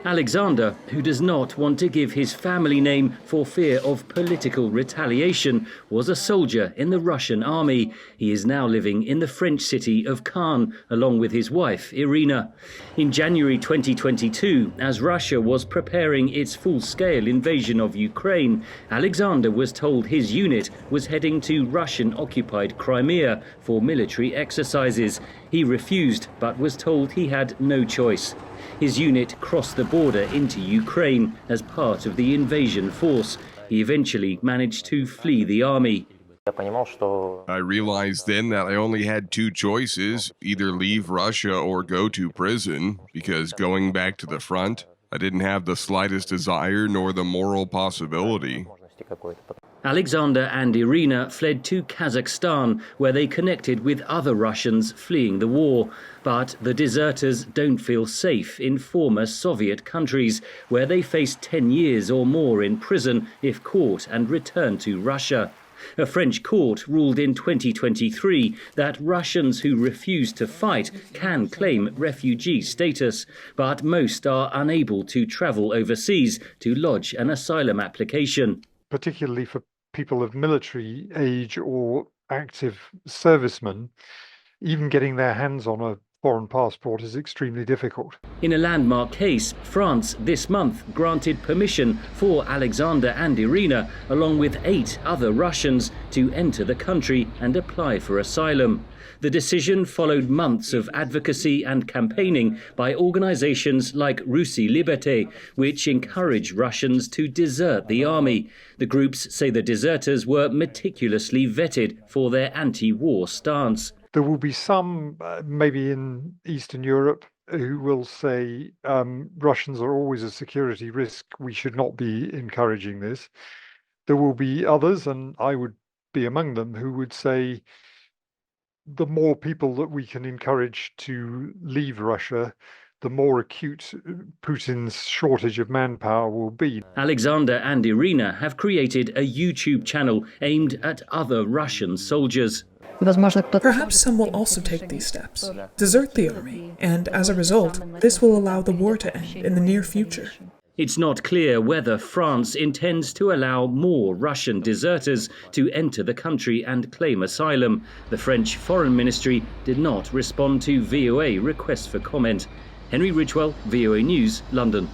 Alexander, who does not want to give his family name for fear of political retaliation, was a soldier in the Russian army. He is now living in the French city of Caen, along with his wife, Irina. In January 2022, as Russia was preparing its full-scale invasion of Ukraine, Alexander was told his unit was heading to Russian-occupied Crimea for military exercises. He refused, but was told he had no choice. His unit crossed the border into Ukraine as part of the invasion force. He eventually managed to flee the army. I realized then that I only had two choices, either leave Russia or go to prison, because going back to the front, I didn't have the slightest desire nor the moral possibility. Alexander and Irina fled to Kazakhstan, where they connected with other Russians fleeing the war. But the deserters don't feel safe in former Soviet countries, where they face 10 years or more in prison if caught and returned to Russia. A French court ruled in 2023 that Russians who refuse to fight can claim refugee status, but most are unable to travel overseas to lodge an asylum application. Particularly for people of military age or active servicemen, even getting their hands on a foreign passport is extremely difficult. In a landmark case, France this month granted permission for Alexander and Irina, along with 8 other Russians, to enter the country and apply for asylum. The decision followed months of advocacy and campaigning by organizations like Russie Liberté, which encourage Russians to desert the army. The groups say the deserters were meticulously vetted for their anti-war stance. There will be some, maybe in Eastern Europe, who will say Russians are always a security risk. We should not be encouraging this. There will be others, and I would be among them, who would say the more people that we can encourage to leave Russia, the more acute Putin's shortage of manpower will be. Alexander and Irina have created a YouTube channel aimed at other Russian soldiers. Perhaps some will also take these steps, desert the army, and as a result, this will allow the war to end in the near future. It's not clear whether France intends to allow more Russian deserters to enter the country and claim asylum. The French Foreign Ministry did not respond to VOA requests for comment. Henry Ridgwell, VOA News, London.